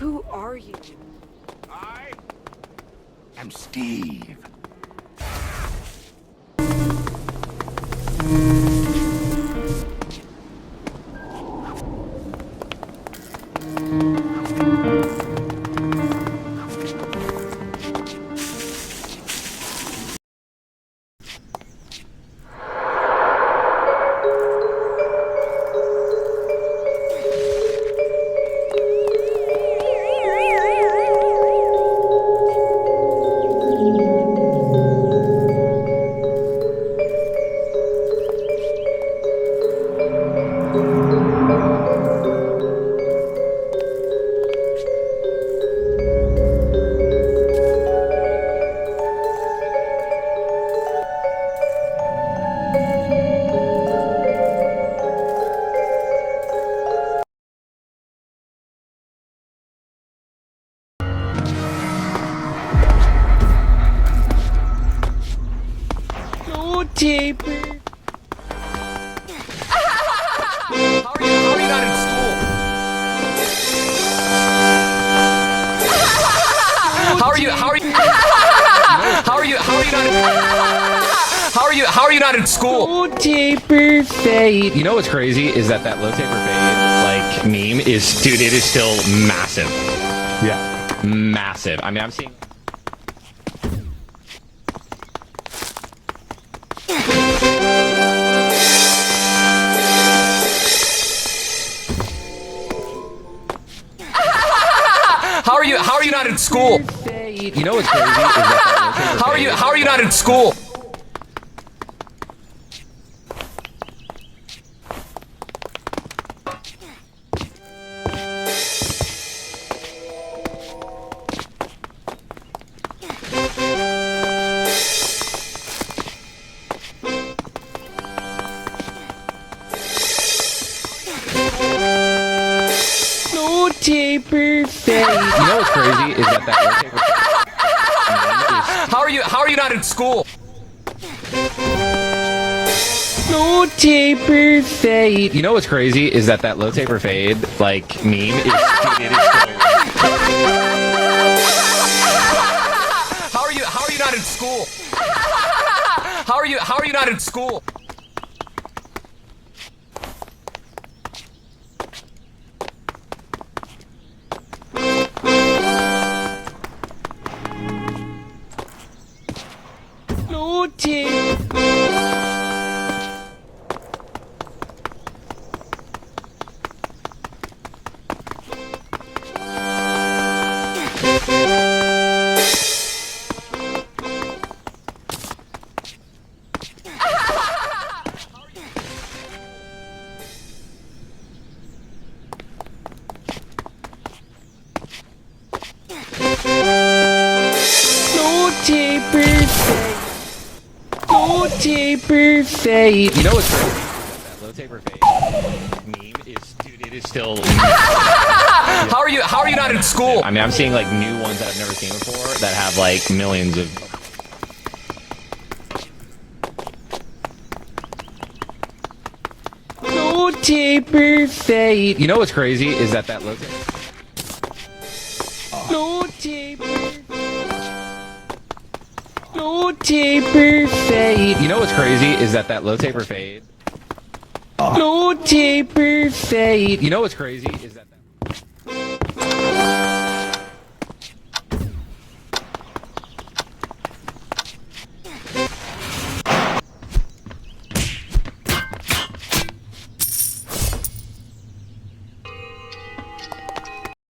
Who are you? I am Steve. Taper. How are you not in school? How are you not in school? Low taper fade. You know what's crazy is that low taper fade like meme is, dude, it is still massive. Yeah, massive. I mean, I'm seeing. How are you not in school? You know what's crazy is that How are you not in school? taper fade. You know what's crazy is that low taper How are you not in school? Low taper fade. You know what's crazy is that low taper fade like meme is dude, it is How are you not in school? How are you not in school? Low taper. Low taper fade. Low taper fade. You know what's crazy? That low taper fade meme is dude, it is still How are you not in school? I mean, I'm seeing like new ones that I've never seen before that have like millions of Low taper fade. You know what's crazy is that low taper Low taper. Low taper fade. You know what's crazy is that low taper fade Low taper fade. You know what's crazy is that